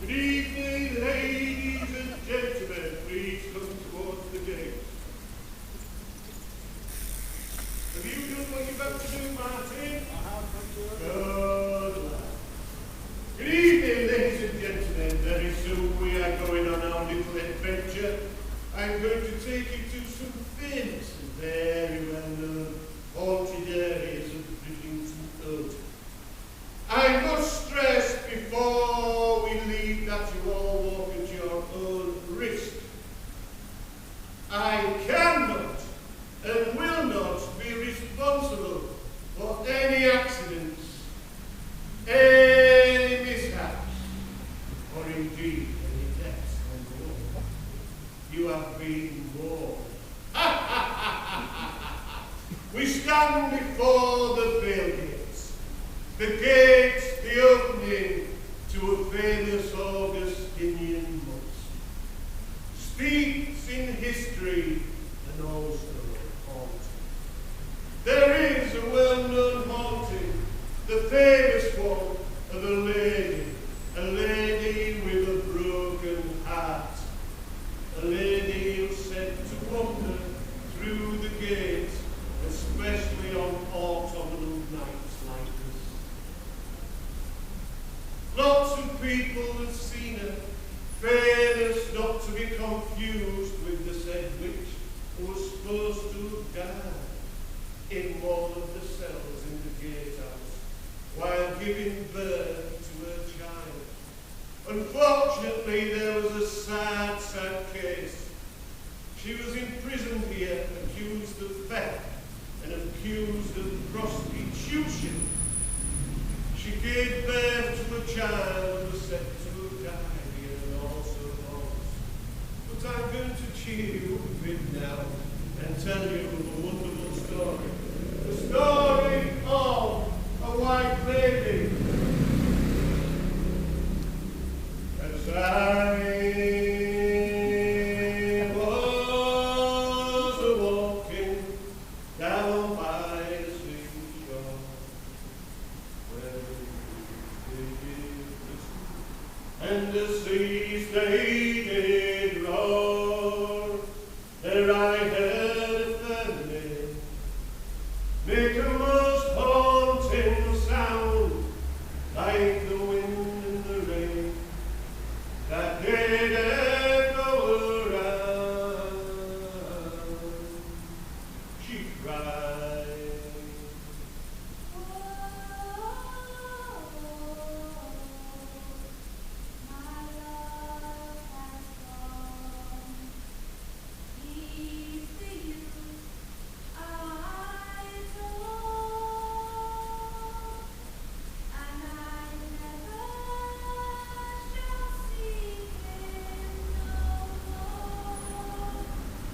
Good evening, ladies and gentlemen. Please come towards the gate. Have you done what you've got to do, Martin? I have, thank you. Good lad. Good evening, ladies and gentlemen. Very soon we are going on our little adventure. I'm going to take you to some famous and very well-known haunted areas of Bridlington. I must stress before we leave that you all walk at your own risk. I cannot and will not be responsible for any accidents, any mishaps, or indeed any deaths on the road. You have been warned. We stand before the veil gates. The gates, the opening to a famous Augustinian mosque, steeped in history and also haunted. There is a well-known haunting, the famous one of a lady with a broken heart, a lady who's said to wander through the gates, especially on autumnal nights like this. Lots of people have seen her, famous not to be confused with the said witch who was supposed to have died in one of the cells in the gatehouse while giving birth to her child. Unfortunately, there was a sad, sad case. She was imprisoned here, accused of theft and accused of prostitution. She gave birth to a child who was said to have died here and also lost. But I'm going to cheer you a bit now and tell you a wonderful story. The story of a white lady. As I was walking down by the seashore, where and the sea stayed did roar, there I heard a family make a most haunting sound, like the wind and the rain that did echo around. She cried,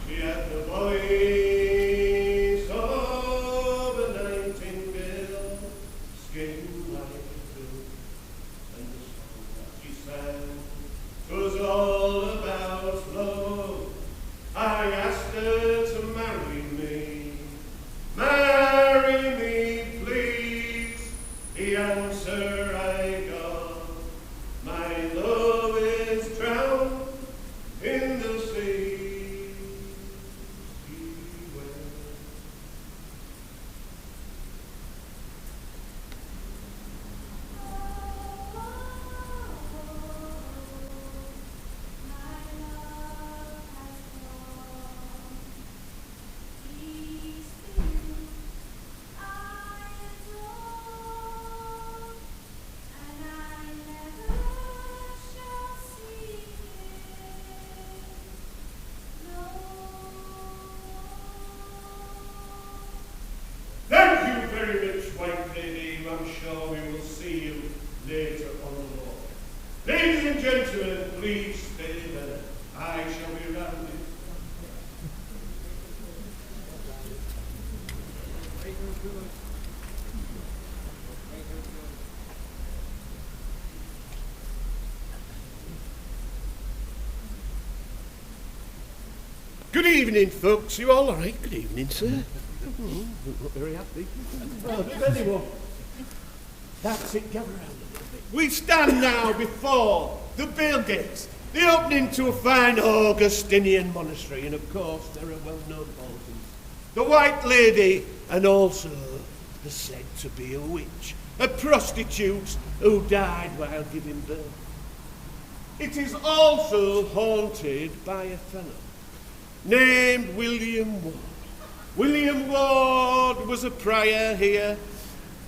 she had the voice of a nightingale, skin like a blue, and the song that she sang was all about love. I asked her to marry me. Marry me, please. The answer I got, my love is drowned in the sea. Thank you very much, white lady. I'm sure we will see you later on the walk. Ladies and gentlemen, please stay there. I shall be round it. Good evening, folks. You all right? Good evening, sir. Not very happy. Oh, does anyone? That's it, gather round a little bit. We stand now before the Bale Gates, the opening to a fine Augustinian monastery, and of course there are well-known hauntings. The White Lady, and also the said to be a witch, a prostitute who died while giving birth. It is also haunted by a fellow named William Ward. William Ward was a prior here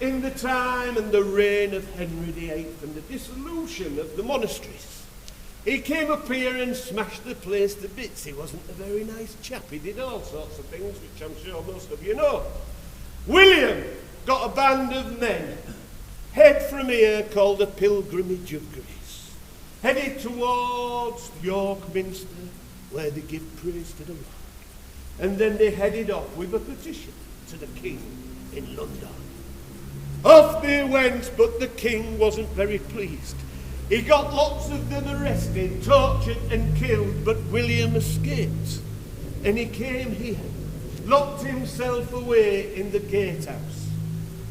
in the time and the reign of Henry VIII and the dissolution of the monasteries. He came up here and smashed the place to bits. He wasn't a very nice chap. He did all sorts of things, which I'm sure most of you know. William got a band of men, head from here, called the Pilgrimage of Grace, headed towards York Minster, where they give praise to the Lord. And then they headed off with a petition to the king in London. Off they went, but the king wasn't very pleased. He got lots of them arrested, tortured and killed, but William escaped. And he came here, locked himself away in the gatehouse.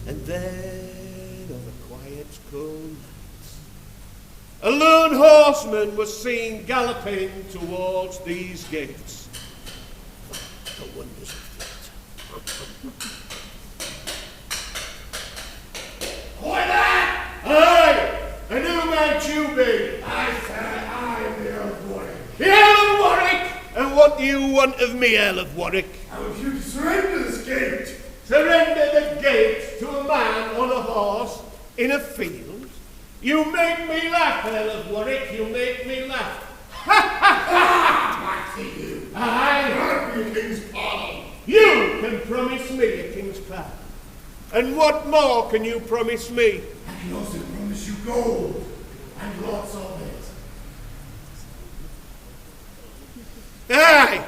And then, on a quiet, cold night, a lone horseman was seen galloping towards these gates. The wonders of theatre. Boy, that! Aye! And who might you be? I said I am the Earl of Warwick. The Earl of Warwick! And what do you want of me, Earl of Warwick? I want you to surrender this gate. Surrender the gate to a man on a horse in a field? You make me laugh, Earl of Warwick, you make me laugh. I see you. Aye. Grant me a king's pardon. You can promise me a king's pardon. And what more can you promise me? I can also promise you gold and lots of it. Aye!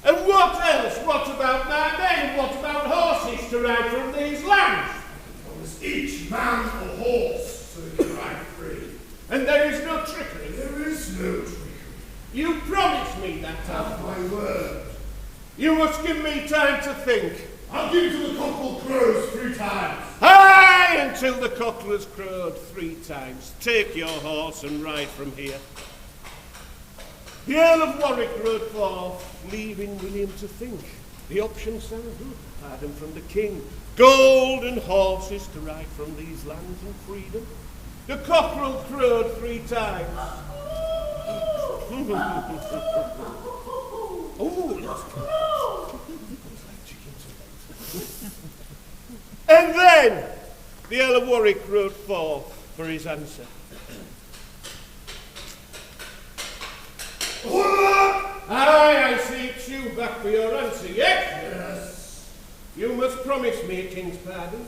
And what else? What about my men? What about horses to ride from these lands? I promise each man a horse so they can ride free. And there is no trickery. There is no trickery. You promise me that, Have my word. You must give me time to think. I'll give you till the cock crows 3 times. Aye, until the cock has crowed 3 times. Take your horse and ride from here. The Earl of Warwick rode forth, leaving William to think. The options sound good. Pardon from the king, gold and horses to ride from these lands and freedom. The cockerel crowed 3 times. And then the Earl of Warwick rode forth for his answer. Aye, I see it's you back for your answer, yes? Yes. You must promise me a king's pardon.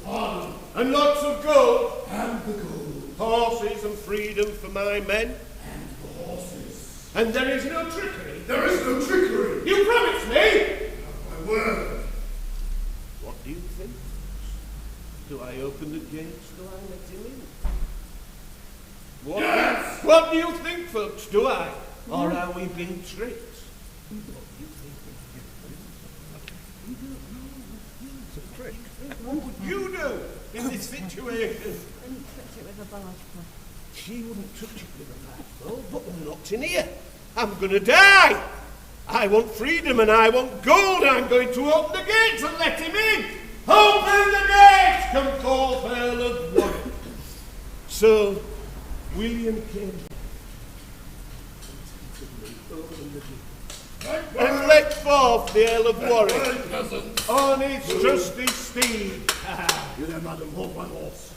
Pardon. And lots of gold. And the gold. Horses and freedom for my men. And the horses. And there is no trickery. There is no trickery. You promise me? Have my word. What do you think? Do I open the gates? Do I let him in? Yes! What do you think, folks? Do I? Or are we being tricked? What do you think? It's a trick. What would you do in this situation? She wouldn't touch it with a rifle, but I'm not in here. I'm going to die. I want freedom and I want gold. I'm going to open the gates and let him in. Open the gates! Come forth, Earl of Warwick. So, William came and let forth the Earl of Warwick on his trusty steed. You there, madam, hold my horse.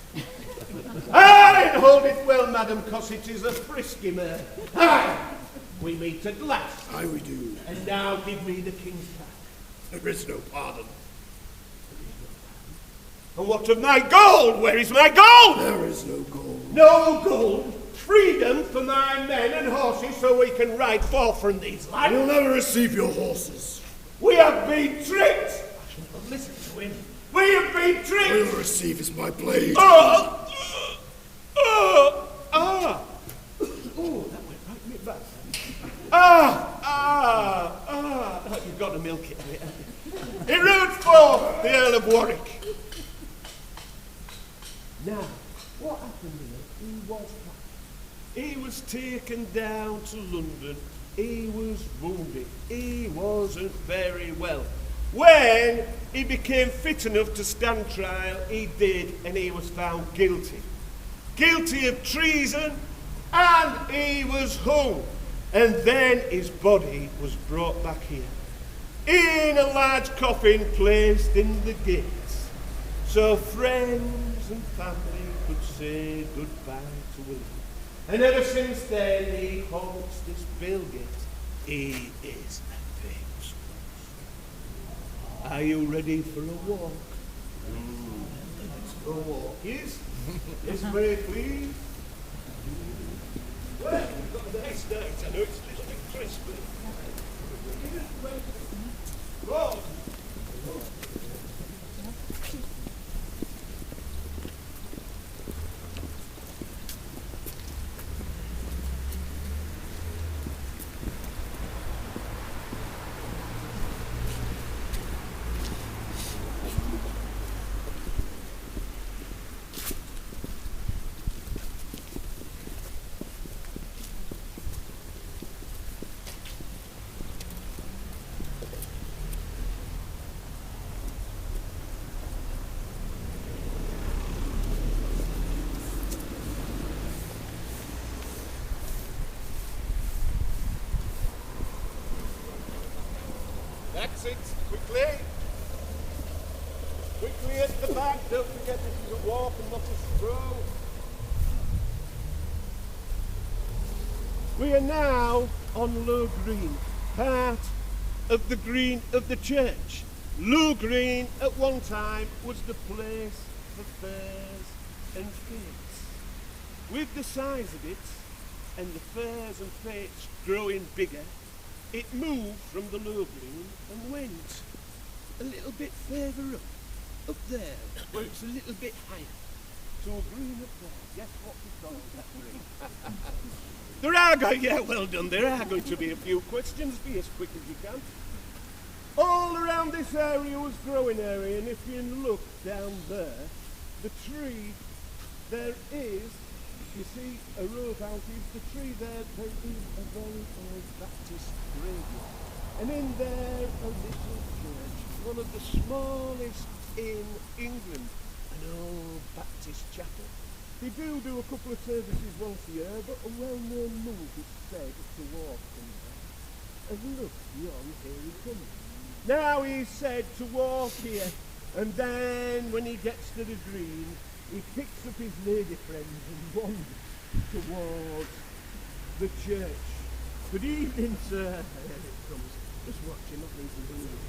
Aye, and hold it well, madam, cos it is a frisky mare. Aye, we meet at last. Aye, we do. And now give me the king's pack. There is no pardon. And what of my gold? Where is my gold? There is no gold. No gold. Freedom for my men and horses so we can ride forth from these lands. You'll never receive your horses. We have been tricked. I should not listen to him. We have been All tricked. you'll receive is my blade. Oh, that went right in my back. You've got to milk it a bit, haven't you? He rode forth, the Earl of Warwick. Now, what happened here? Who was that? He was taken down to London. He was wounded. He wasn't very well. When he became fit enough to stand trial, he did, and he was found guilty. Guilty of treason, and he was hung. And then his body was brought back here, in a large coffin placed in the gates, so friends and family could say goodbye to William. And ever since then, he haunts this Bilgate. He is a famous ghost. Are you ready for a walk? Let's go walk. Yes? Yes, may I please? Well, we've got a nice night. I know it's a little bit crisp, but... Go. Exit, quickly. Quickly at the back. Don't forget this is a walk and not a stroll. We are now on Low Green, part of the green of the church. Low Green at one time was the place for fairs and fetes. With the size of it and the fairs and fetes growing bigger, it moved from the Low Green and went a little bit further up there, where it's a little bit higher, to a green up there. Guess what we call that green? Yeah, well done. There are going to be a few questions. Be as quick as you can. All around this area was growing area, and if you look down there, the tree, there is, you see, a row of houses. The tree there is a very old Baptist graveyard. And in there, a little church, one of the smallest in England, an old Baptist chapel. They do a couple of services once a year, but a well-known monk is said to walk in there. And look, yon, here he comes. Now he's said to walk here, and then when he gets to the green, he picks up his lady friends and wanders towards the church. Good evening, sir. There it comes. Just watching, nothing to do with it.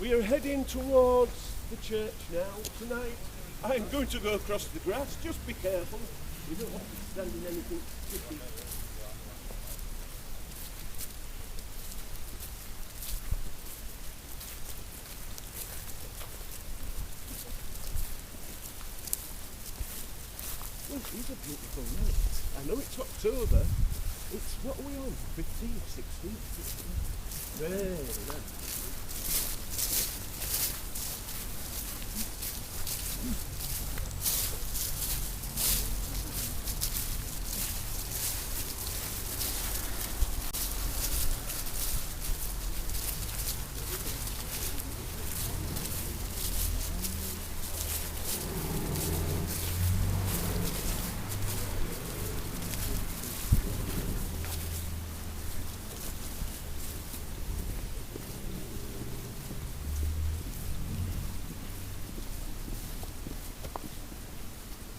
We are heading towards the church now. Tonight, I'm going to go across the grass. Just be careful. You don't want to stand in anything sticky. Well, it is a beautiful night. I know it's October. It's, what are we on? 15th, 16th, 16th. Very nice.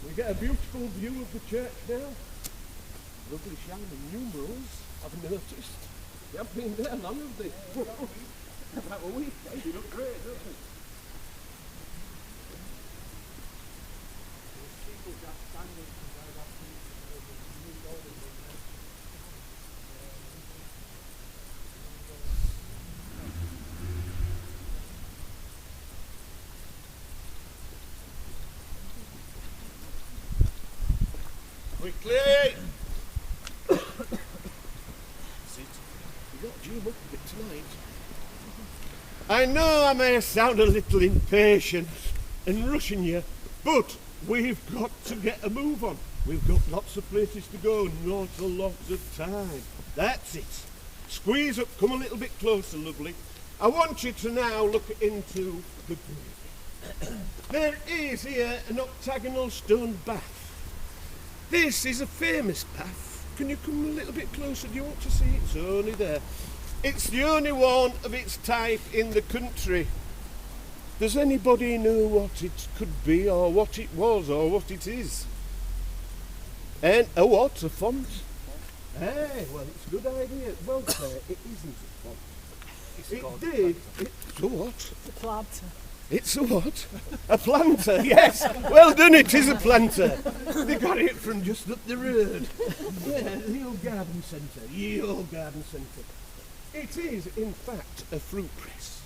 We get a beautiful view of the church now. Lovely shining numerals, I've noticed. They haven't been there long, have they? About a week. They look great, don't they? Quickly! warm up a bit tonight. I know I may sound a little impatient and rushing you, but we've got to get a move on. We've got lots of places to go, not a lot of time. That's it. Squeeze up, come a little bit closer, lovely. I want you to now look into the grave. There is here an octagonal stone bath. This is a famous bath. Can you come a little bit closer? Do you want to see it? It's only there. It's the only one of its type in the country. Does anybody know what it could be, or what it was, or what it is? And a what? A font? Hey, well, it's a good idea. Well, it isn't a font. It's a what? A planter. It's a what? A planter, yes. Well done, it is a planter. They got it from just up the road. Yeah, the old garden centre. Ye old garden centre. It is, in fact, a fruit press.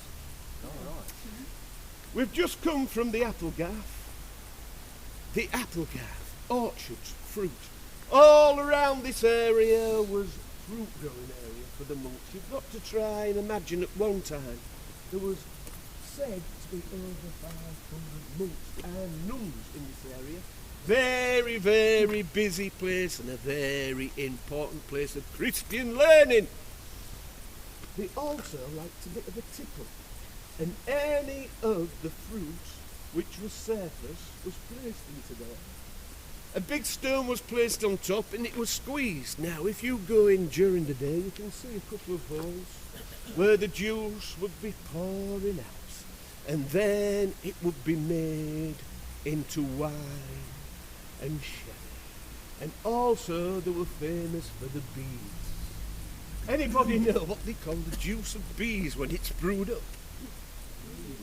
All right. We've just come from the Applegarth. The Applegarth, orchards, fruit. All around this area was fruit growing area for the monks. You've got to try and imagine at one time there was said to be over 500 monks and nuns in this area. Very, very busy place and a very important place of Christian learning. They also liked a bit of a tickle, and any of the fruit which was surplus was placed into there. A big stone was placed on top and it was squeezed. Now, if you go in during the day, you can see a couple of holes where the juice would be pouring out, and then it would be made into wine and sherry. And also they were famous for the bees. Anybody know what they call the juice of bees when it's brewed up?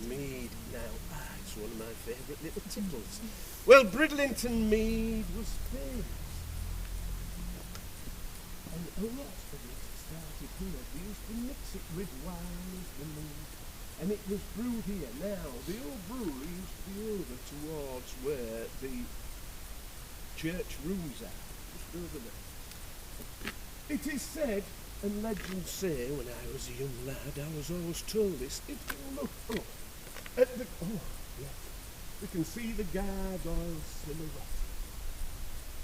Mead. Now, it's one of my favourite little tickles. Well, Bridlington mead was famous. And a lot of it started here. They used to mix it with wine and mead. And it was brewed here. Now, the old brewery used to be over towards where the church rooms are. Just over there. It is said, and legends say, when I was a young lad, I was always told this. If you look up at the... Oh, yeah. We can see the gargoyle silhouette.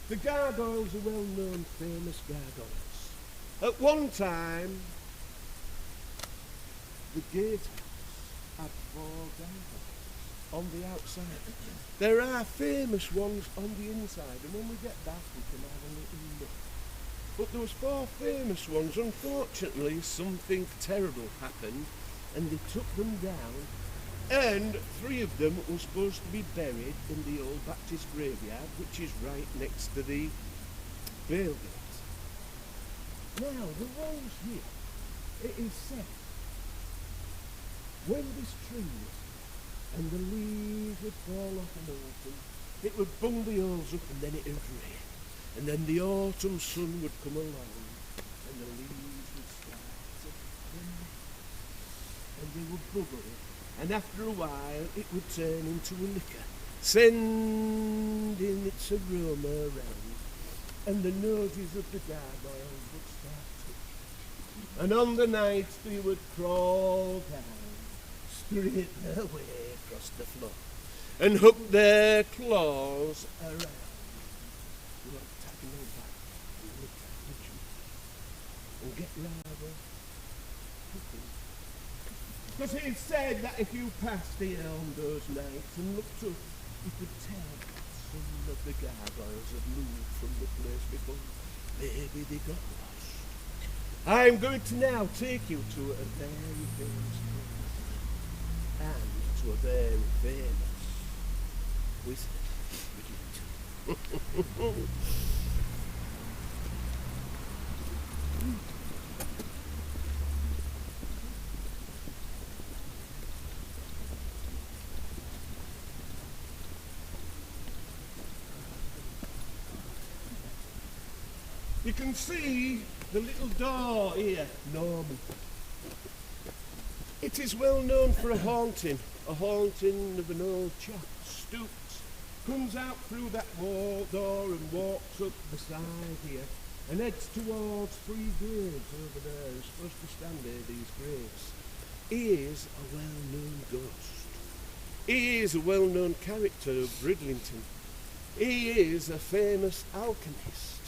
The gargoyles are well-known, famous gargoyles. At one time, the gatehouse had 4 gargoyles on the outside. There are famous ones on the inside, and when we get back, we can have a little look. But there was 4 famous ones. Unfortunately, something terrible happened, and they took them down. And 3 of them were supposed to be buried in the old Baptist graveyard, which is right next to the Bale Gate. Now, the walls here, it is said, when this tree was and the leaves would fall off in autumn, it would bung the holes up and then it would rain. And then the autumn sun would come along and the leaves would start to thin and they would bubble. And after a while, it would turn into a liquor, sending its aroma around, and the noses of the gargoyles would start touching. And on the night, they would crawl down, straight their way across the floor, and hook their claws around the octagonal back and look at the juice, and get rather hooked. Because it is said that if you passed here on those nights and looked up, you could tell that some of the gargoyles had moved from the place before. Maybe they got lost. I'm going to now take you to a very famous place and to a very famous wizard. You can see the little door here, Norman. It is well known for a haunting of an old chap, stoops, comes out through that door and walks up the side here. and heads towards 3 graves over there. You're supposed to stand there, these graves. He is a well-known ghost. He is a well-known character of Bridlington. He is a famous alchemist.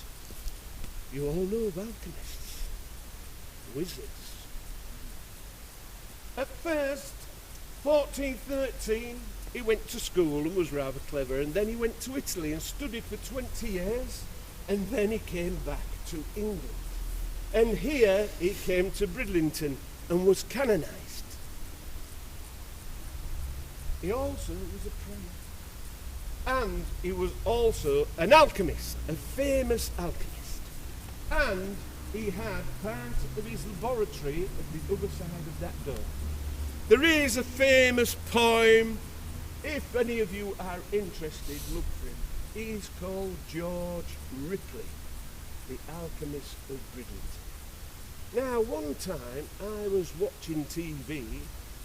You all know of alchemists, wizards. At first, 1413, he went to school and was rather clever, and then he went to Italy and studied for 20 years, and then he came back to England. And here he came to Bridlington and was canonised. He also was a priest, and he was also an alchemist, a famous alchemist. And he had part of his laboratory at the other side of that door. There is a famous poem. If any of you are interested, look for him. He's called George Ripley, the alchemist of Bridlington. Now, one time I was watching TV,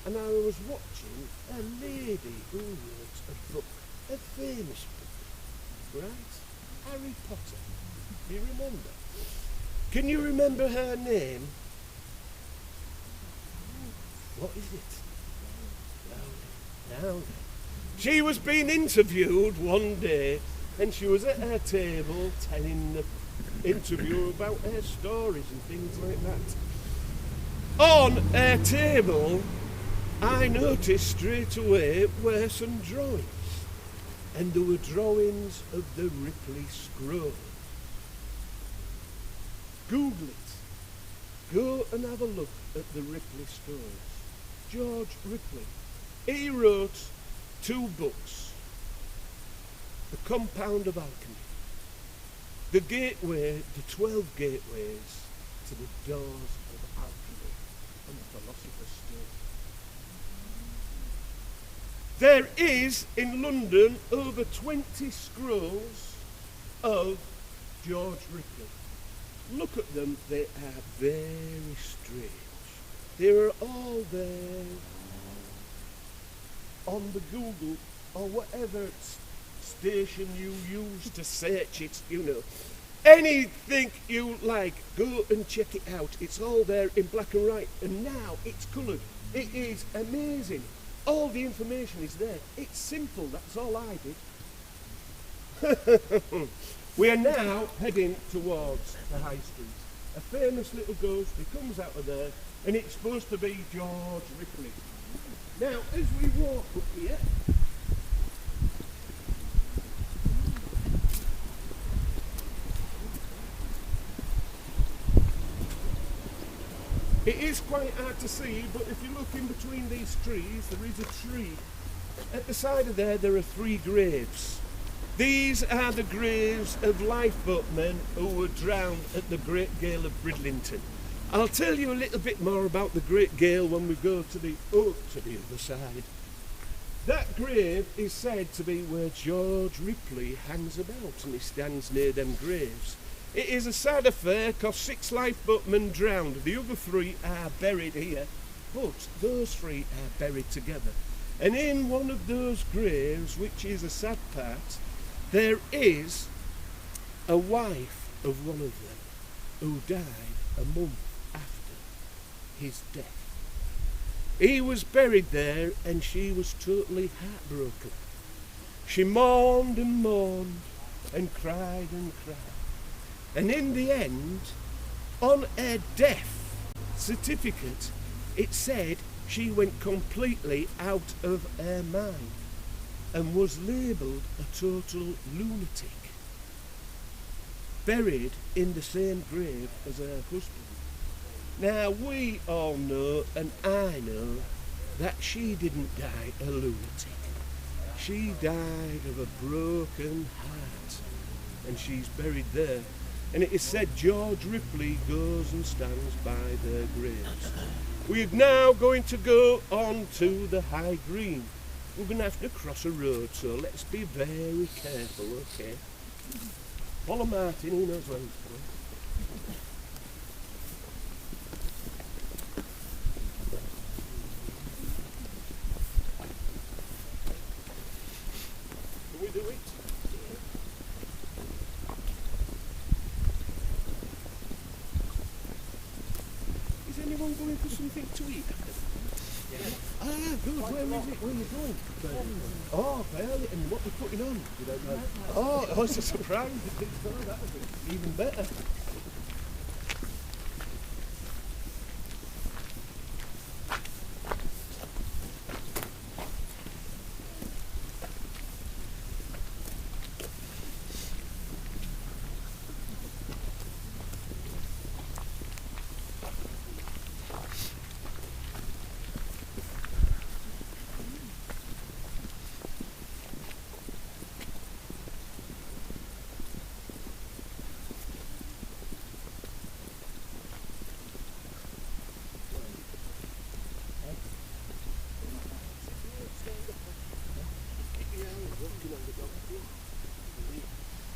and I was watching a lady who wrote a book, a famous book, right? Harry Potter. Do you remember? Can you remember her name? What is it? Now. She was being interviewed one day, and she was at her table telling the interviewer about her stories and things like that. On her table, I noticed straight away were some drawings, and there were drawings of the Ripley scroll. Google it. Go and have a look at the Ripley scrolls. George Ripley. He wrote 2 books. The Compound of Alchemy. The Gateway, the 12 Gateways to the Doors of Alchemy and the Philosopher's Stone. There is in London over 20 scrolls of George Ripley. Look at them, they are very strange. They are all there on the Google or whatever station you use to search it, you know. Anything you like, go and check it out. It's all there in black and white, and now it's coloured. It is amazing. All the information is there. It's simple, that's all I did. We are now heading towards the High Street. A famous little ghost, he comes out of there, and it's supposed to be George Ripley. Now, as we walk up here, it is quite hard to see, but if you look in between these trees, there is a tree. At the side of there are 3 graves. These are the graves of lifeboatmen who were drowned at the Great Gale of Bridlington. I'll tell you a little bit more about the Great Gale when we go to the other side. That grave is said to be where George Ripley hangs about, and he stands near them graves. It is a sad affair because 6 lifeboatmen drowned. The other 3 are buried here, but those 3 are buried together. And in one of those graves, which is a sad part, there is a wife of one of them who died a month after his death. He was buried there and she was totally heartbroken. She mourned and mourned and cried and cried. And in the end, on her death certificate, it said she went completely out of her mind and was labelled a total lunatic, buried in the same grave as her husband. Now we all know, and I know, that she didn't die a lunatic. She died of a broken heart, and she's buried there. And it is said George Ripley goes and stands by their graves. We are now going to go on to the High Green. We're going to have to cross a road, so let's be very careful, okay? Follow Martin, he knows where he's going. Can we do it? on going for something to eat? Ah, good. Where is it? Where are you going? Oh, Bridlington. What are we putting on? You don't know? Oh, it's a surprise. Oh, that'll be even better.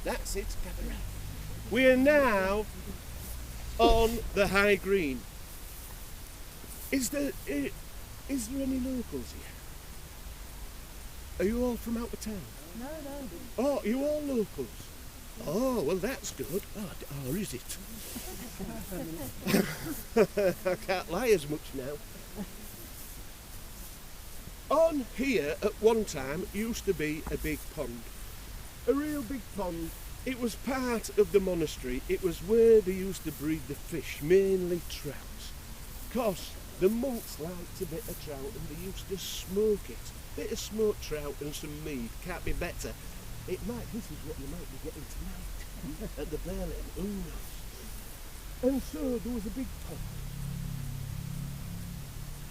That's it, Cabaret. We are now on the High Green. Is there any locals here? Are you all from out of town? No. Oh, you all locals? Oh, well that's good. Or is it? I can't lie as much now. On here, at one time, used to be a big pond. A real big pond. It was part of the monastery. It was where they used to breed the fish, mainly trout. 'Cause the monks liked a bit of trout and they used to smoke it. Bit of smoked trout and some mead. Can't be better. This is what you might be getting tonight at the Bridlington. Who knows? And so there was a big pond.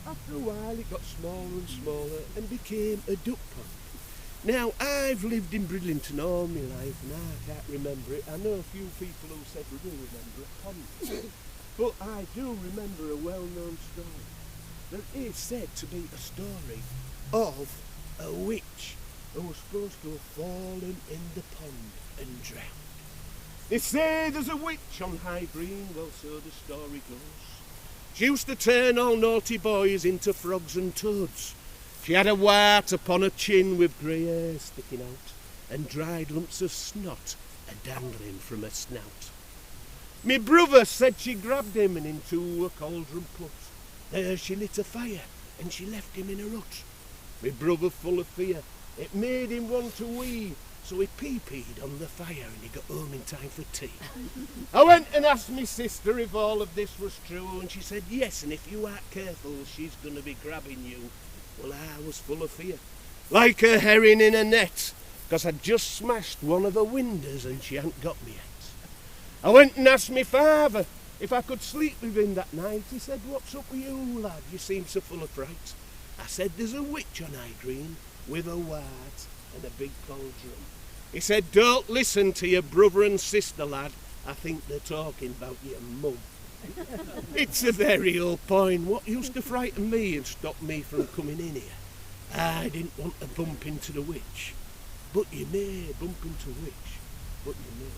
After a while it got smaller and smaller and became a duck pond. Now, I've lived in Bridlington all my life and I can't remember it. I know a few people who said they do remember a pond. But I do remember a well-known story. There is said to be a story of a witch who was supposed to have fallen in the pond and drowned. They say there's a witch on High Green, well, so the story goes. She used to turn all naughty boys into frogs and toads. She had a wart upon her chin with grey hair sticking out and dried lumps of snot a-dangling from her snout. Me brother said she grabbed him and into a cauldron put. There she lit a fire and she left him in a rut. Me brother, full of fear, it made him want to wee, so he pee-peed on the fire and he got home in time for tea. I went and asked me sister if all of this was true and she said yes, and if you aren't careful she's going to be grabbing you. Well, I was full of fear, like a herring in a net, 'cause I'd just smashed one of her windows and she hadn't got me yet. I went and asked me father if I could sleep with him that night. He said, what's up with you, lad? You seem so full of fright. I said, there's a witch on High Green with a wart and a big cauldron. He said, don't listen to your brother and sister, lad. I think they're talking about your mum. It's a very old point. What used to frighten me and stop me from coming in here? I didn't want to bump into the witch. But you may bump into a witch, but you may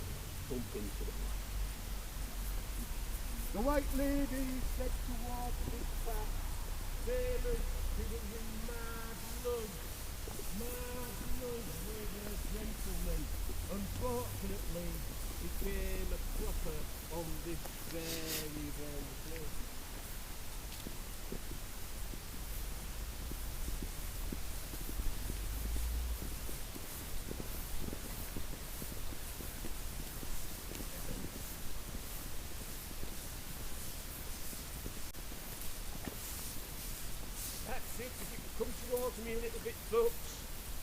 bump into the white. The white lady said to walk this path. David, she was in mad love with a gentleman. Unfortunately, he came a cropper on this very place. That's it. If you come towards me a little bit, folks,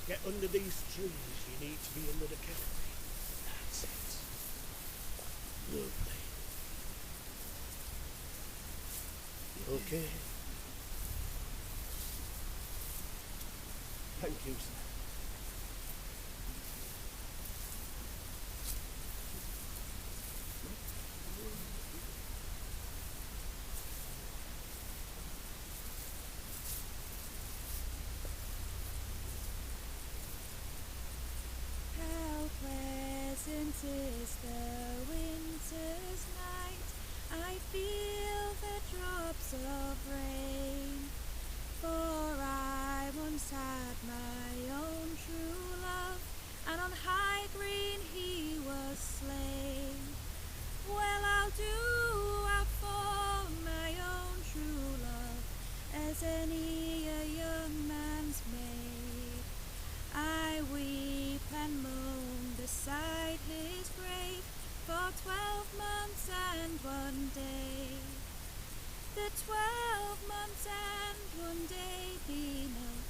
get under these trees. You need to be under the canopy. That's it. Lovely. Okay. Thank you, sir. How pleasant is the winter's night. I feel the drops of rain. For I once had my own true love, and on High Green he was slain. Well, I'll do out for my own true one day. The 12 months and one day been up,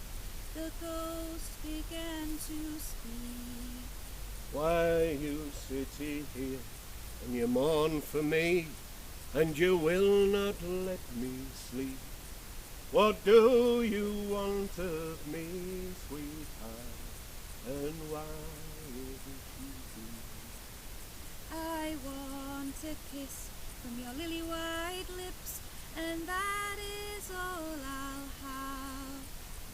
the ghost began to speak. Why you sit here and you mourn for me, and you will not let me sleep? What do you want of me, sweetheart, and why isn't you here? I want a kiss from your lily white lips, and that is all I'll have.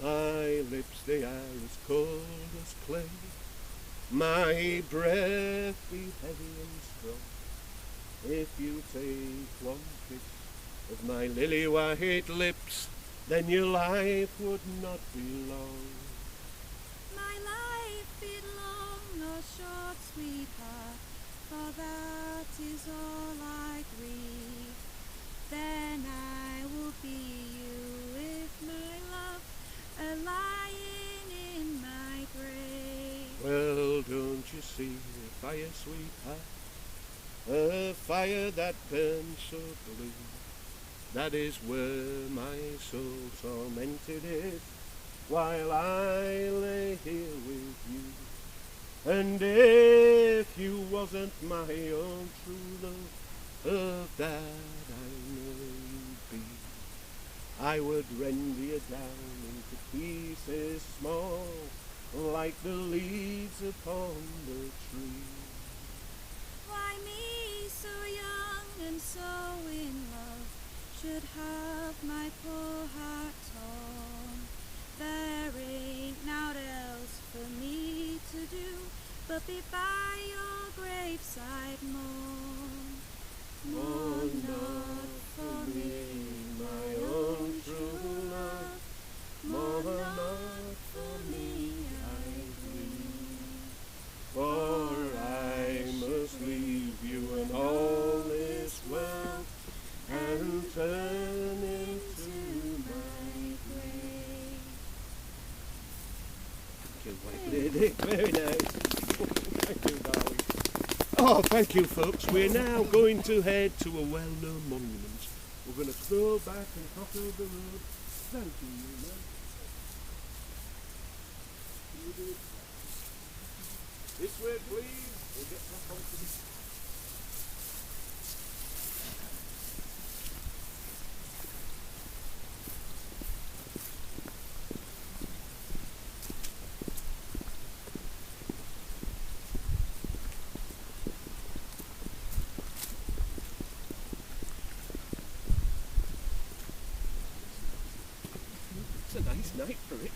My lips, they are as cold as clay, my breath be heavy and strong. If you take one kiss of my lily white lips, then your life would not be long. My life be long nor short, sweetheart, for that is all I grieve. Then I will be you with my love, lying in my grave. Well, don't you see the fire, sweetheart? A fire that burns so blue. That is where my soul tormented is, while I lay here with you. And if you wasn't my own true love, of that I know you'd be, I would rend you down into pieces small, like the leaves upon the tree. Why me, so young and so in love, should have my poor heart torn? There ain't naught else for me to do, but be by your graveside mourn. Mourn not for me, my own true love, mourn not for me, I grieve. For I must leave you and all this world, and turn into my grave. Thank you, white lady. Very nice. Thank you, darling. Oh, thank you, folks. We're now going to head to a well-known monument. We're going to stroll back and cross over the road. Thank you, Nina. This way, please. We'll get back onto the... It's a nice night for it.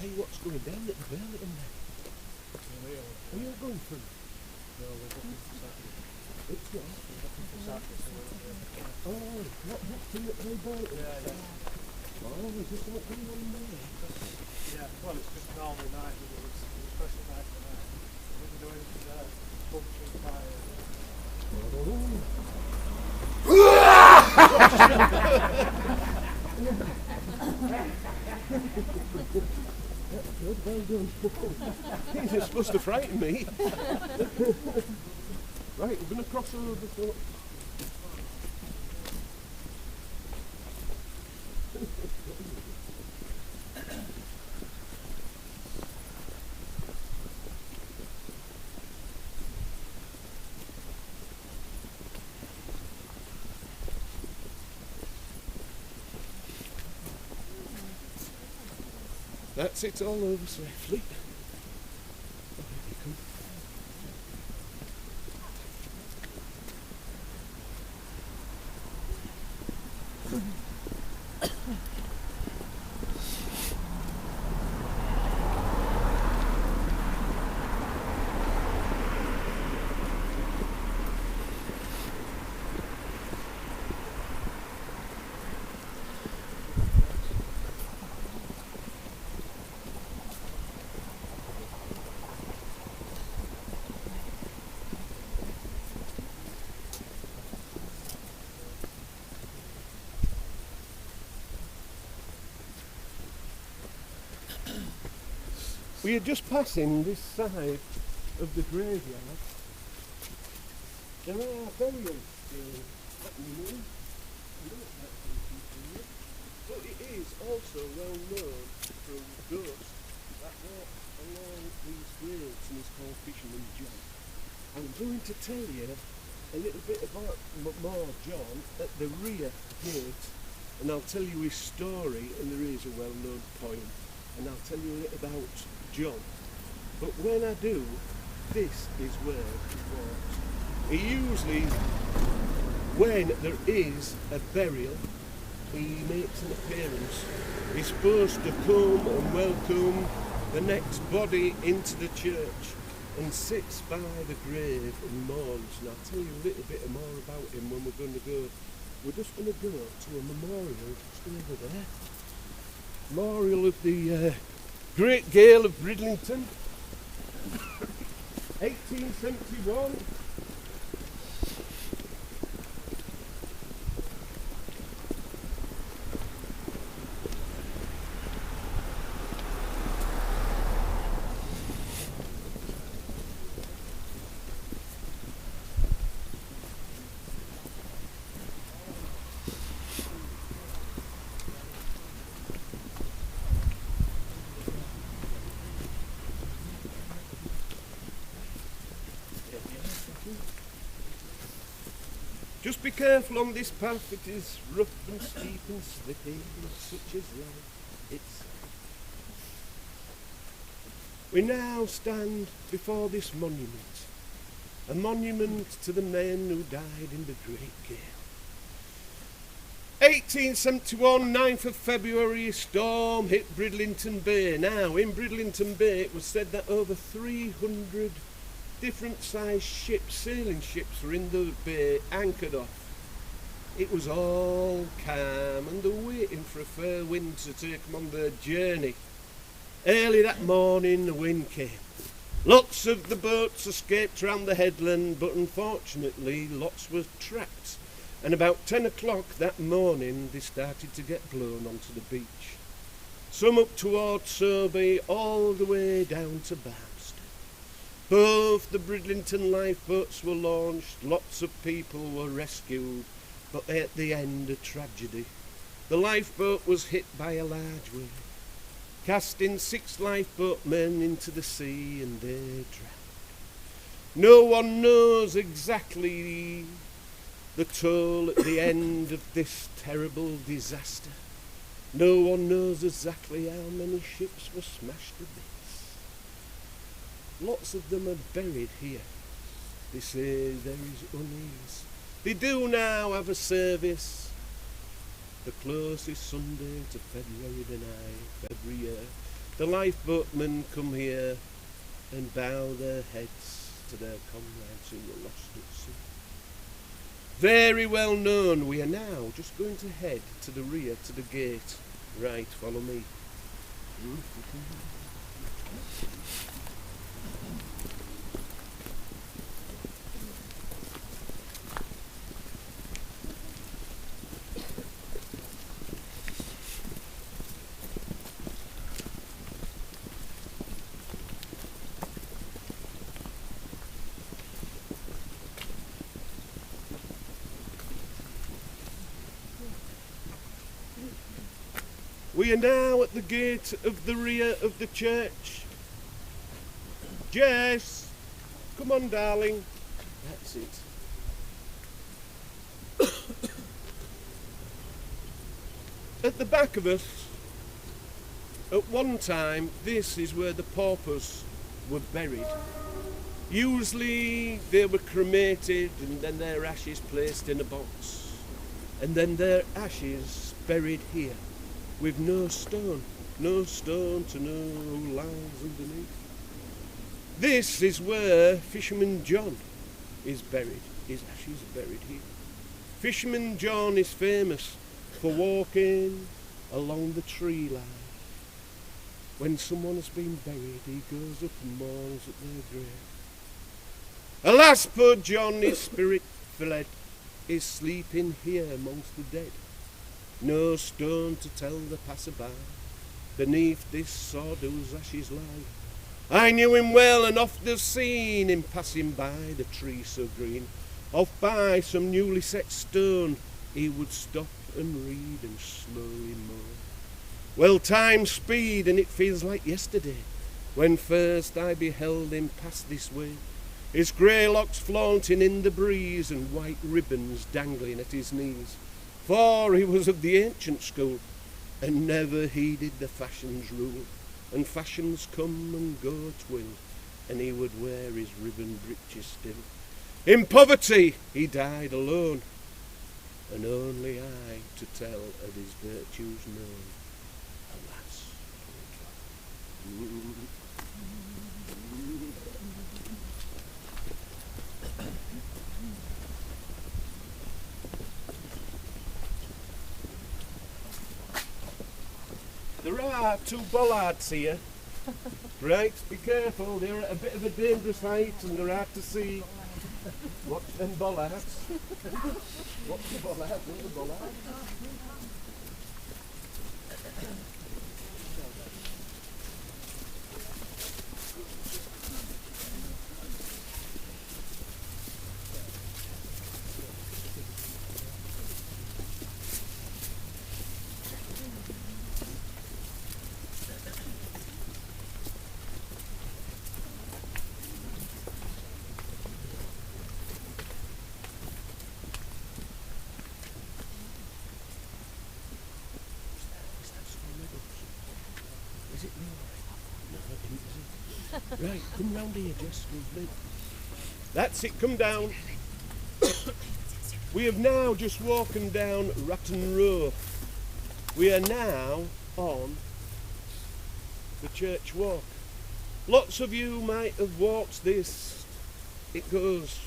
Hey, what's going down at the Bridlington there? Are you going through? No, we're looking for Saturday. It's what? We're looking for Saturday, so we're looking Oh, what's in at the Bridlington? Yeah. Oh, is this what going on there? Yeah, well, it's just a normal night, but it was a special night tonight. We were doing pumpkin pie. Good, well done. You're supposed to frighten me. Right, we're going to cross over, so... That's it, all over swiftly. Oh, here they come. We are just passing this side of the graveyard. There are burials still happening. But it is also well known for a ghost that walks along these graves and is called Fisherman John. I'm going to tell you a little bit about more John at the rear gate, and I'll tell you his story, and there is a well-known poem, and I'll tell you a little about John. But when I do, this is where he walks. He usually, when there is a burial, he makes an appearance. He's supposed to come and welcome the next body into the church and sits by the grave and mourns. And I'll tell you a little bit more about him when we're going to go. We're just going to go to a memorial just over there. Memorial of the Great Gale of Bridlington, 1871. Just be careful on this path, it is rough and steep and slippy, and such is life itself. We now stand before this monument, a monument to the men who died in the Great Gale. 1871, 9th of February, storm hit Bridlington Bay. Now, in Bridlington Bay, it was said that over 300 different sized ships, sailing ships, were in the bay, anchored off. It was all calm and they're waiting for a fair wind to take them on their journey. Early that morning the wind came. Lots of the boats escaped round the headland, but unfortunately lots were trapped. And about 10 o'clock that morning they started to get blown onto the beach. Some up towards Soby, all the way down to Barmston. Both the Bridlington lifeboats were launched, lots of people were rescued, but at the end a tragedy. The lifeboat was hit by a large wave, casting 6 lifeboat men into the sea, and they drowned. No one knows exactly the toll at the end of this terrible disaster. No one knows exactly how many ships were smashed to bits. Lots of them are buried here. They say there is unease. They do now have a service. The closest Sunday to February the 9th every year. The lifeboatmen come here and bow their heads to their comrades who were lost at sea. Very well known. We are now just going to head to the rear, to the gate. Right, follow me. We are now at the gate of the rear of the church. Jess, come on, darling. That's it. At the back of us, at one time, this is where the paupers were buried. Usually they were cremated and then their ashes placed in a box. And then their ashes buried here. With no stone to know who lies underneath. This is where Fisherman John is buried. His ashes are buried here. Fisherman John is famous for walking along the tree line. When someone has been buried, he goes up and mourns at their grave. Alas, poor John, his spirit fled, is sleeping here amongst the dead. No stone to tell the passer-by, beneath this sod whose ashes lie. I knew him well and oft have seen him passing by the tree so green. Off by some newly set stone he would stop and read and slowly moan. Well, time speed and it feels like yesterday when first I beheld him pass this way. His grey locks flaunting in the breeze and white ribbons dangling at his knees. For he was of the ancient school and never heeded the fashion's rule. And fashions come and go at will, and he would wear his ribbon breeches still. In poverty he died alone, and only I to tell of his virtues known. Alas, there are two bollards here. Right, be careful, they're at a bit of a dangerous height and they're hard to see. Watch them bollards. Watch the bollards, not the bollards. Right, come round here, Jess, with me. That's it, come down. We have now just walked down Ratton Row. We are now on the church walk. Lots of you might have walked this. It goes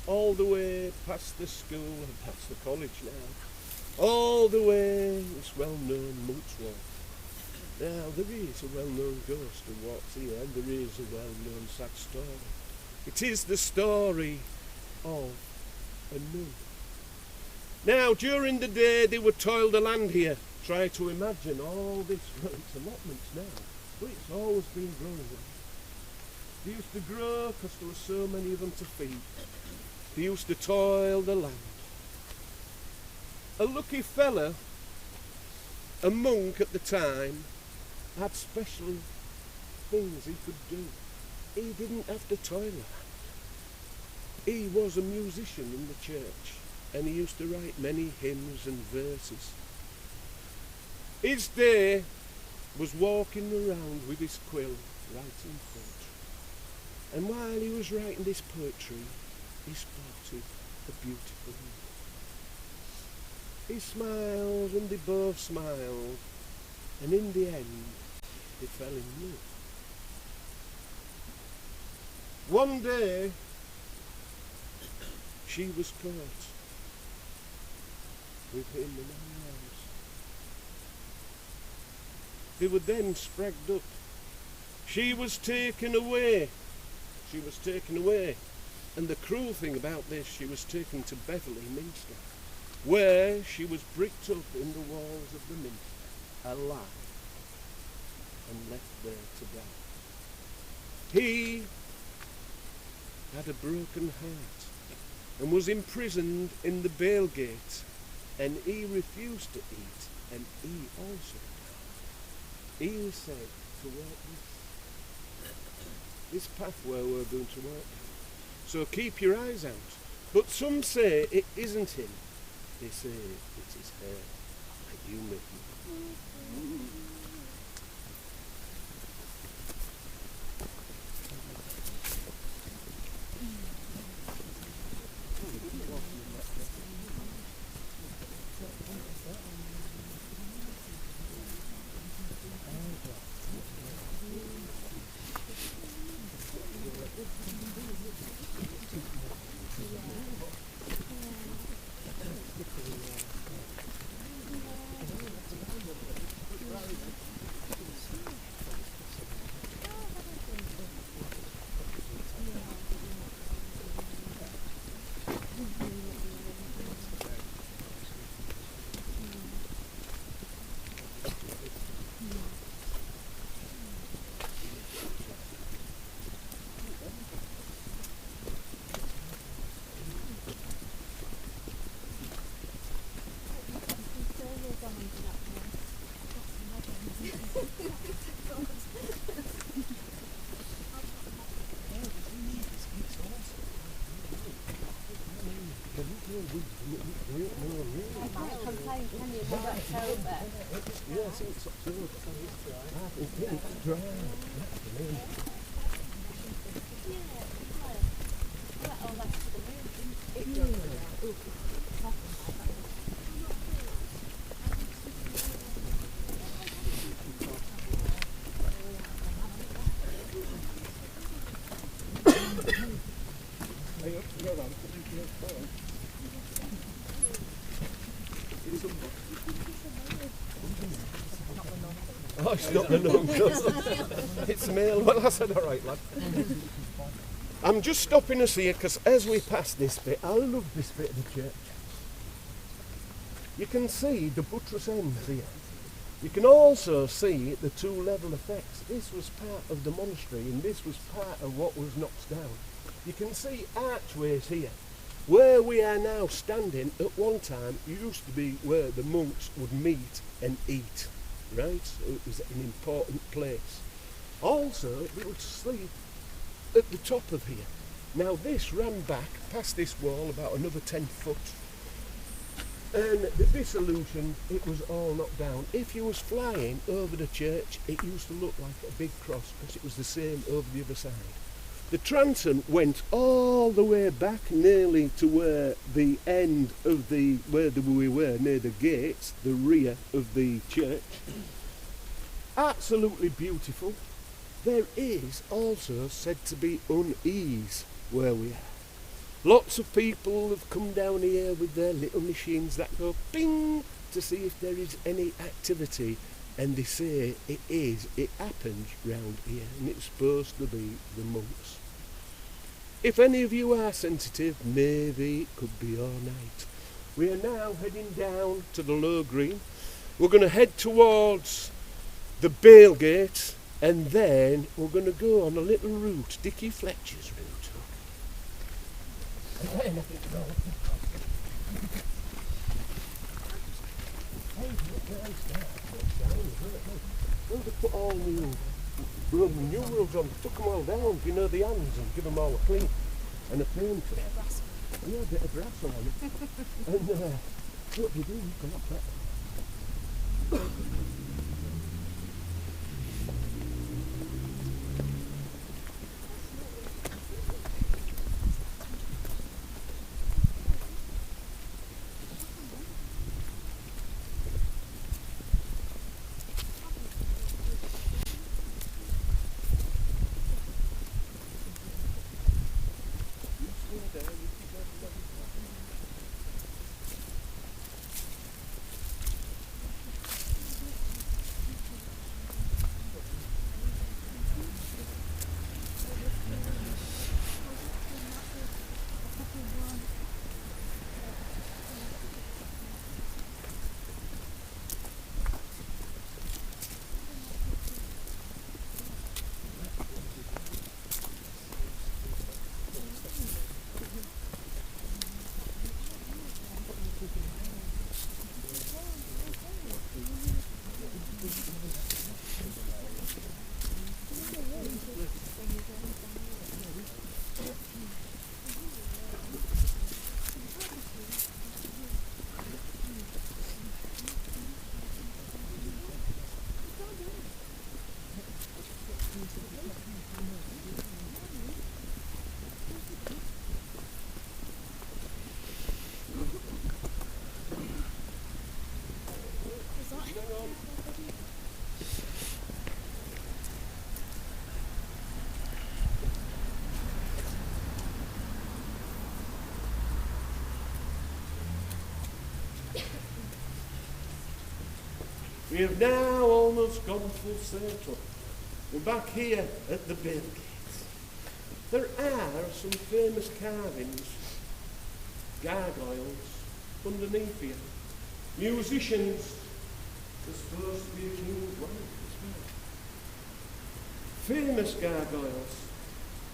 all the way past the school and past the college now. All the way, this well-known Monk's Walk. Now, there is a well-known ghost who walks here, and there is a well-known sad story. It is the story of a nun. Now, during the day, they would toil the land here. Try to imagine all this, well, it's allotments now, but it's always been growing. They used to grow because there were so many of them to feed. They used to toil the land. A lucky fella, a monk at the time, had special things he could do. He didn't have to toil the land. He was a musician in the church and he used to write many hymns and verses. His day was walking around with his quill writing poetry. And while he was writing this poetry, he spotted a beautiful woman. He smiled and they both smiled, and in the end they fell in love. One day she was caught with him in her arms. They were then spragged up. She was taken away. She was taken away. And the cruel thing about this, she was taken to Beverley Minster, where she was bricked up in the walls of the Minster, alive, and left there to die. He had a broken heart and was imprisoned in the Bail Gate, and he refused to eat, and he also died. He was said to walk this path where we're going to walk. So keep your eyes out. But some say it isn't him. They say it is her, like you met me. there. Yes, it's good. I think it's dry. That's the main. Oh, that's to the moon. It goes around. Oh, it's not the nun. It's male. Well, I said, all right, lad. I'm just stopping us here because as we pass this bit, I love this bit of the church. You can see the buttress ends here. You can also see the two level effects. This was part of the monastery and this was part of what was knocked down. You can see archways here. Where we are now standing, at one time, used to be where the monks would meet and eat, right? So it was an important place. Also, they would sleep at the top of here. Now this ran back past this wall about another 10 foot. And the dissolution, it was all knocked down. If you was flying over the church, it used to look like a big cross because it was the same over the other side. The transom went all the way back nearly to where the end of where we were, near the gates, the rear of the church. Absolutely beautiful. There is also said to be unease where we are. Lots of people have come down here with their little machines that go ping to see if there is any activity, and they say it happens round here, and it's supposed to be the monks. If any of you are sensitive, maybe it could be all night. We are now heading down to the low green. We're going to head towards the Bale Gate, and then we're going to go on a little route, Dickie Fletcher's route. And then I think we'll put all new Roman numerals on, took them all down, you know, the hands, and give them all a clean and a paint. A bit of brass. Yeah, a bit of brass on it. And what do you do? You can lock that. We have now almost gone full circle. We're back here at the Bale Gates. There are some famous carvings, gargoyles, underneath here. Musicians, there's supposed to be a king's wife as well. Famous gargoyles.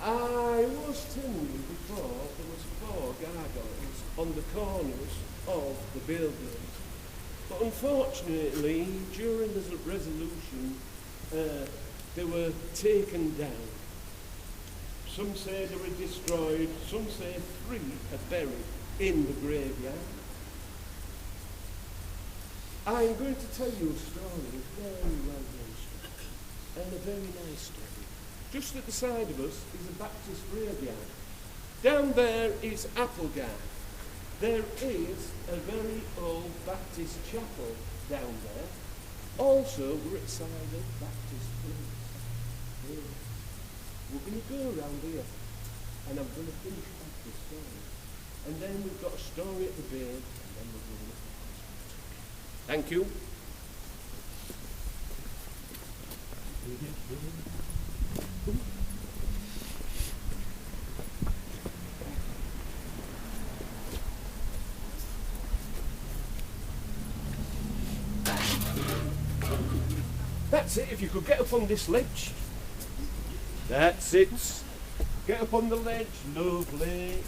I was telling you before there was 4 gargoyles on the corners of the Bale Gate. But unfortunately, during the resolution, they were taken down. Some say they were destroyed, some say 3 are buried in the graveyard. I'm going to tell you a story, a very well-known story, and a very nice story. Just at the side of us is a Baptist graveyard. Down there is Applegate. There is a very old Baptist chapel down there. Also, we're at Silent Baptist Place. We're going to go around here, and I'm going to finish off this story. And then we've got a story at the bay, and then we're going to Thank you. That's it, if you could get up on this ledge. That's it. Get up on the ledge, lovely.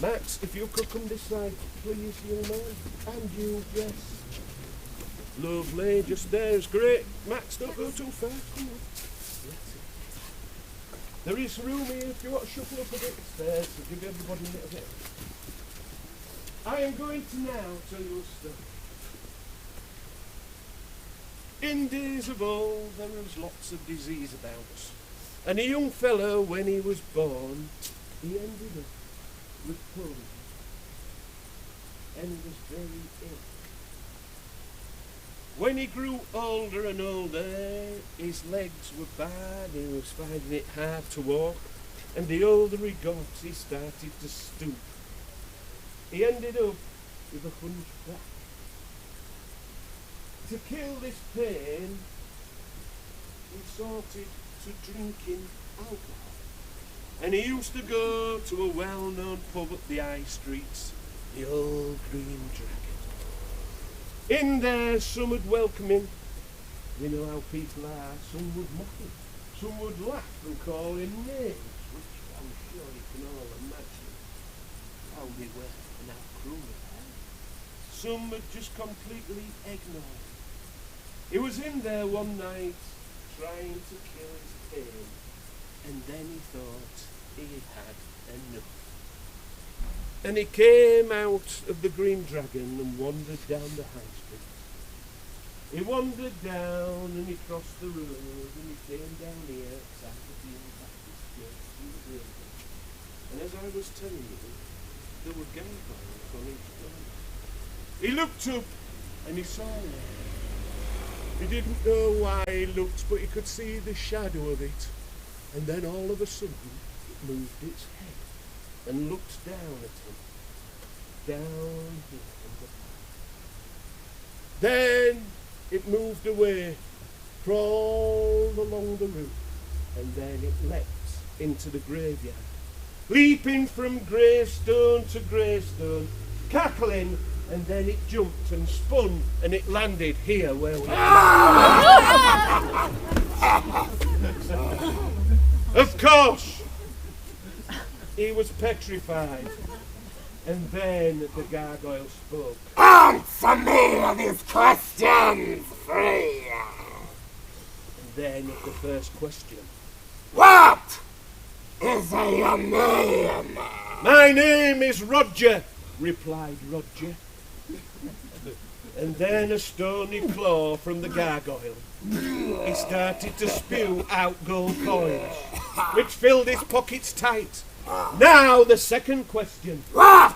Max, if you could come this side, please, young man. And you, yes. Lovely, just there's great. Max, don't go too far. Come on. That's it. There is room here if you want to shuffle up a bit of stairs to give everybody a little bit. I am going to now tell you a story. In days of old, there was lots of disease about us. And a young fellow, when he was born, he ended up with polio and was very ill. When he grew older and older, his legs were bad, he was finding it hard to walk, and the older he got, he started to stoop. He ended up with a hunchback. To kill this pain, he resorted to drinking alcohol. And he used to go to a well-known pub at the high streets, the Old Green Dragon. In there, some would welcome him. You know how people are. Some would mock him. Some would laugh and call him names, which I'm sure you can all imagine how they were and how cruel they were. Some would just completely ignore him. He was in there one night trying to kill his pain, and then he thought he had enough. And he came out of the Green Dragon and wandered down the high street. He wandered down and he crossed the road and he came down here outside the Old Baptist Church in the Bridlington. And as I was telling you, there were gargoyles on each corner. He looked up and he saw one. He didn't know why he looked, but he could see the shadow of it. And then all of a sudden, it moved its head and looked down at him. Down here in the path. Then it moved away, crawled along the roof, and then it leapt into the graveyard, leaping from gravestone to gravestone, cackling, and then it jumped and spun and it landed here where we are. Of course, he was petrified. And then the gargoyle spoke. Answer me these questions, free. And then at the first question. What is your name? My name is Roger, replied Roger. And then a stony claw from the gargoyle. He started to spew out gold coins, which filled his pockets tight. Now the second question. What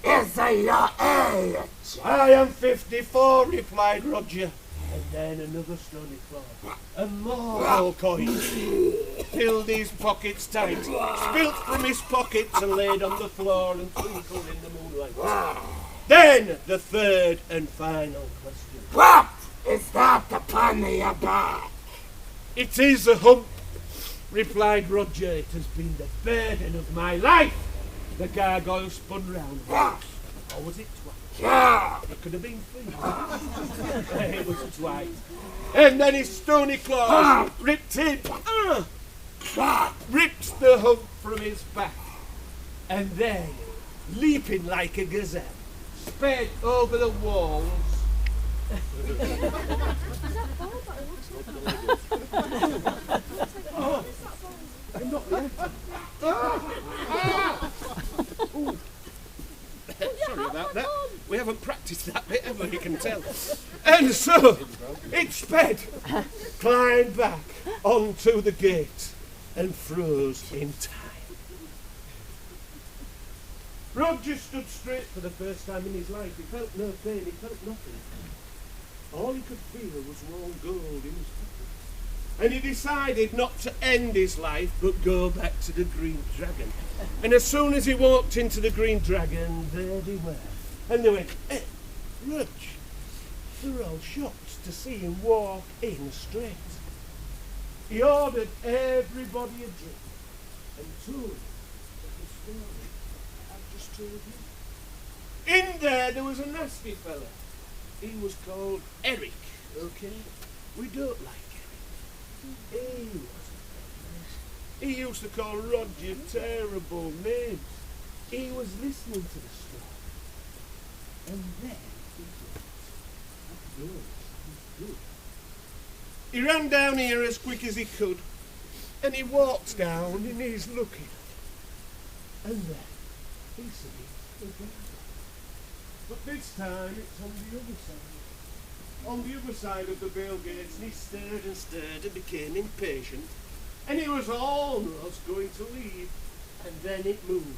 is your age? I am 54, replied Roger. And then another stony claw. And more gold coins. Filled his pockets tight, spilt from his pockets and laid on the floor and twinkled in the moonlight. Then the third and final question. What is that upon your back? It is a hump, replied Roger. It has been the burden of my life. The gargoyle spun round once. Or was it twice? Yeah. It could have been three. It was twice. And then his stony claws ripped in. Ripped the hump from his back. And then, leaping like a gazelle, sped over the walls. I'm not ready. Sorry about that. We haven't practiced that bit, have we? tell. And so it sped, climbed back onto the gate and froze in time. Roger stood straight for the first time in his life. He felt no pain, he felt nothing. All he could feel was warm gold in his pocket. And he decided not to end his life, but go back to the Green Dragon. And as soon as he walked into the Green Dragon, there they were. And they went, "Hey, Rog." They were all shocked to see him walk in straight. He ordered everybody a drink and told them the story I've just told you. In there was a nasty fella. He was called Eric, okay? We don't like Eric. He wasn't very nice. He used to call Roger terrible names. He was listening to the story. And then he went. He ran down here as quick as he could. And he walks down and he's looking. And then he sees the garden. But this time it's on the other side. On the other side of the Bale Gates, and he stirred and became impatient. And he was almost going to leave. And then it moved,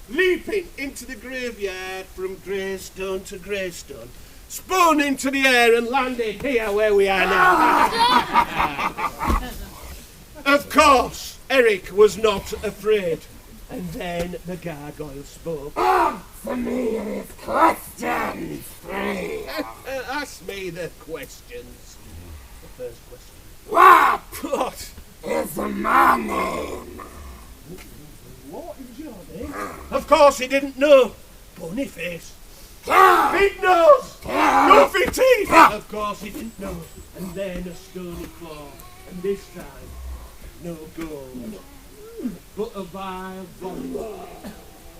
leaping into the graveyard from Greystone to Greystone, spun into the air and landed here where we are now. Of course, Eric was not afraid. And then the gargoyle spoke. Answer me these questions, please. Ask me the questions. The first question. What What? is my name? What is your name? Of course he didn't know. Bunny face. Big nose. Goofy teeth. Of course he didn't know. And then a stony floor. And this time, no gold, but a vile vomit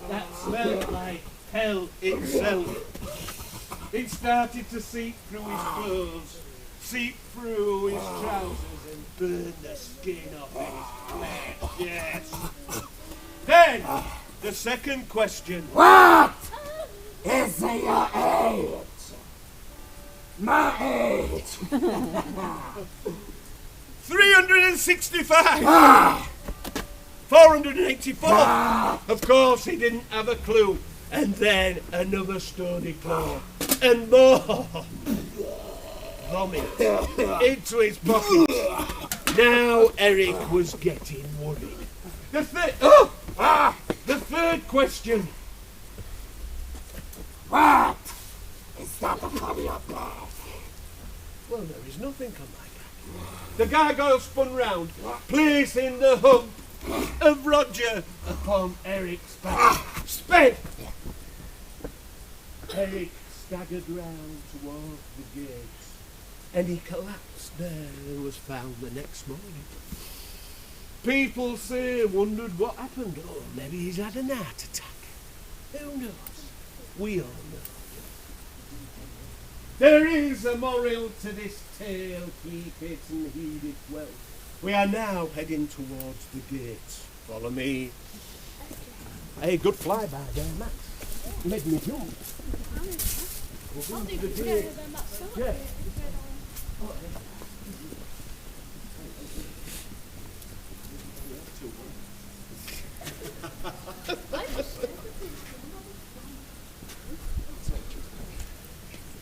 that smelled like hell itself. It started to seep through his clothes, seep through his trousers, and burn the skin off his flesh. Yes. Then, the second question. What is your age? My age. 365. 484. Of course, he didn't have a clue. And then another stony claw. And more vomit into his pocket. Now Eric was getting worried. The third question. What is that upon your back? Well, there is nothing on my back. The gargoyle spun round, placing the hump of Roger upon Eric's back. Sped! Eric staggered round towards the gates, and he collapsed there and was found the next morning. People wondered what happened. Oh, maybe he's had an heart attack. Who knows? We all know. There is a moral to this tale, keep it and heed it well. We are now heading towards the gates. Follow me. Hey, good flyby there, Max. Made me jump. We'll go to the gate. Yeah.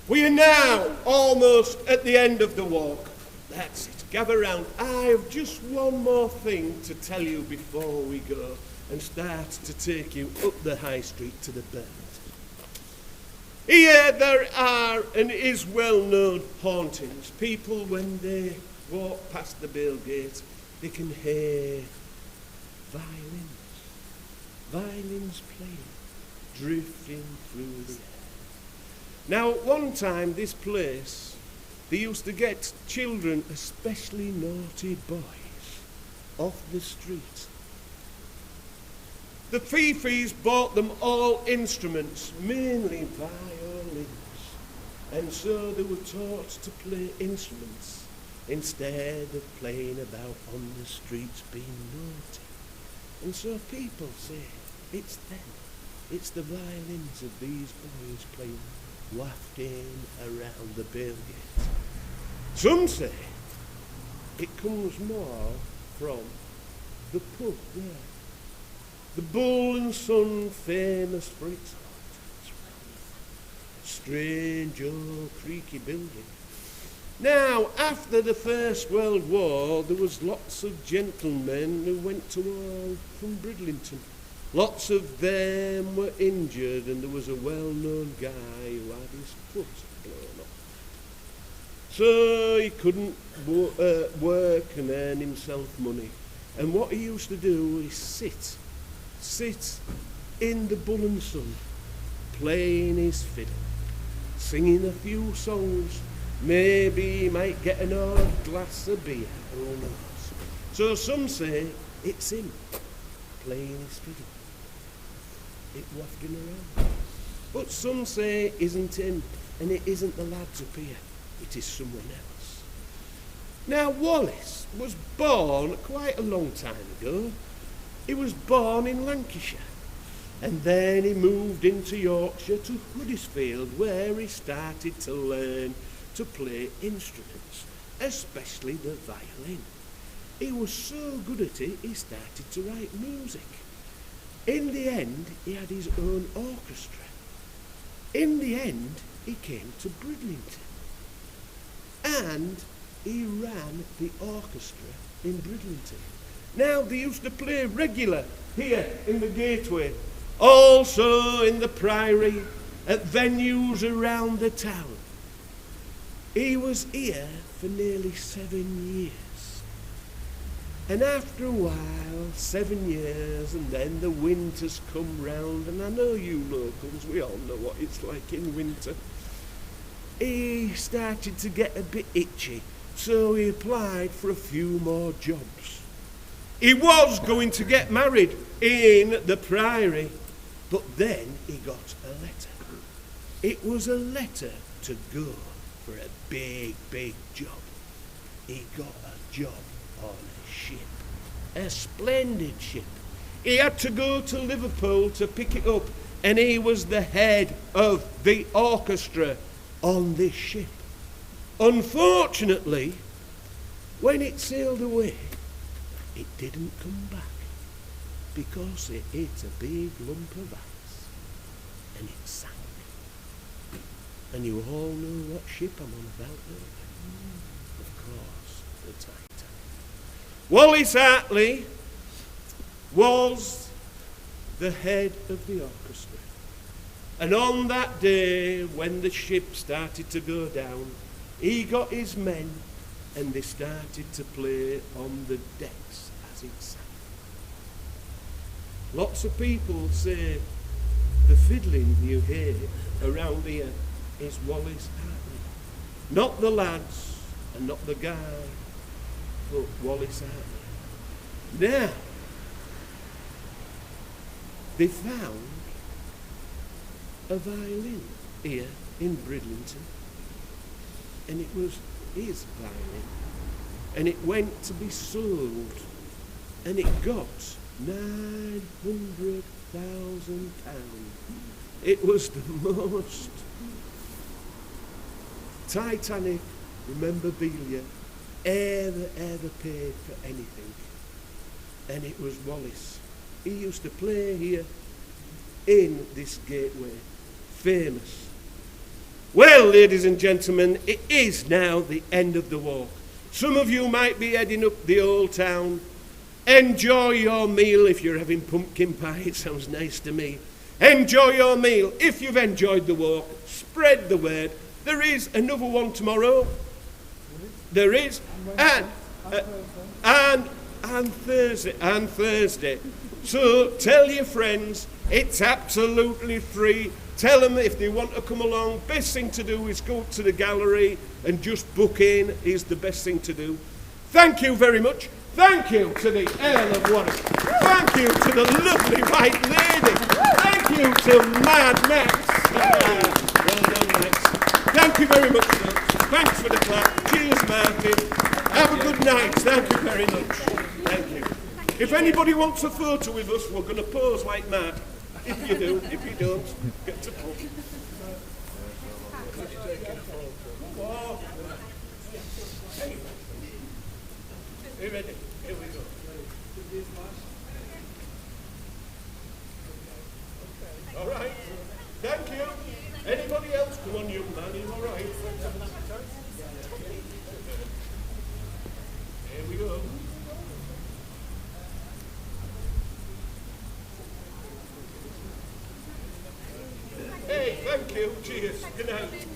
We are now almost at the end of the walk. That's it. Gather round. I have just one more thing to tell you before we go and start to take you up the high street to the Burnt. Here there are and is well-known hauntings. People, when they walk past the Bale Gate, they can hear violins playing, drifting through the air. Now, at one time, this place, they used to get children, especially naughty boys, off the street. The Fifis bought them all instruments, mainly violins, and so they were taught to play instruments instead of playing about on the streets being naughty. And so people say, it's them, it's the violins of these boys playing. wafting around the Bailgate. Some say it comes more from the pub there. The Bull and Son, famous for its strange old creaky building. Now, after the First World War, there was lots of gentlemen who went to war from Bridlington. Lots of them were injured, and there was a well-known guy who had his foot blown off. So he couldn't work and earn himself money. And what he used to do is sit in the Bull and Son, playing his fiddle, singing a few songs. Maybe he might get an odd glass of beer, who knows. So some say it's him, playing his fiddle, it wafting around. But some say it isn't him, and it isn't the lads up here, it is someone else. Now, Wallace was born quite a long time ago. He was born in Lancashire, and then he moved into Yorkshire to Huddersfield, where he started to learn to play instruments, especially the violin. He was so good at it, he started to write music. In the end, he had his own orchestra. In the end, he came to Bridlington, and he ran the orchestra in Bridlington. Now, they used to play regular here in the Gateway, also in the Priory, at venues around the town. He was here for nearly 7 years. And after a while, 7 years, and then the winter's come round, and I know you locals, we all know what it's like in winter. He started to get a bit itchy, so he applied for a few more jobs. He was going to get married in the Priory, but then he got a letter. It was a letter to go for a big, big job. He got a job on a ship, a splendid ship. He had to go to Liverpool to pick it up, and he was the head of the orchestra on this ship. Unfortunately, when it sailed away, it didn't come back because it hit a big lump of ice and it sank. And you all know what ship I'm on about, don't you? Of course, the Titanic. Wallace Hartley was the head of the orchestra. And on that day, when the ship started to go down, he got his men and they started to play on the decks as it sank. Lots of people say the fiddling you hear around here is Wallace Hartley. Not the lads and not the guy, but Wallace Hartley. Now, they found a violin here in Bridlington, and it was his violin, and it went to be sold, and it got £900,000. It was the most Titanic memorabilia ever paid for anything, and it was Wallace. He used to play here in this gateway, famous. Well, ladies and gentlemen, it is now the end of the walk. Some of you might be heading up the old town. Enjoy your meal if you're having pumpkin pie. It sounds nice to me. Enjoy your meal. If you've enjoyed the walk, spread the word. There is another one tomorrow. There is. And Thursday. So tell your friends, it's absolutely free. Tell them if they want to come along. Best thing to do is go to the gallery and just book in is the best thing to do. Thank you very much. Thank you to the Earl of Warwick. Thank you to the lovely white lady. Thank you to Mad Max. Well done, Max. Thank you very much, folks. Thanks for the clap. Cheers, Martin. Have a good night. Thank you very much. Thank you. If anybody wants a photo with us, we're going to pose like mad. If you do, if you don't, get to put. you. Cheers. Good night.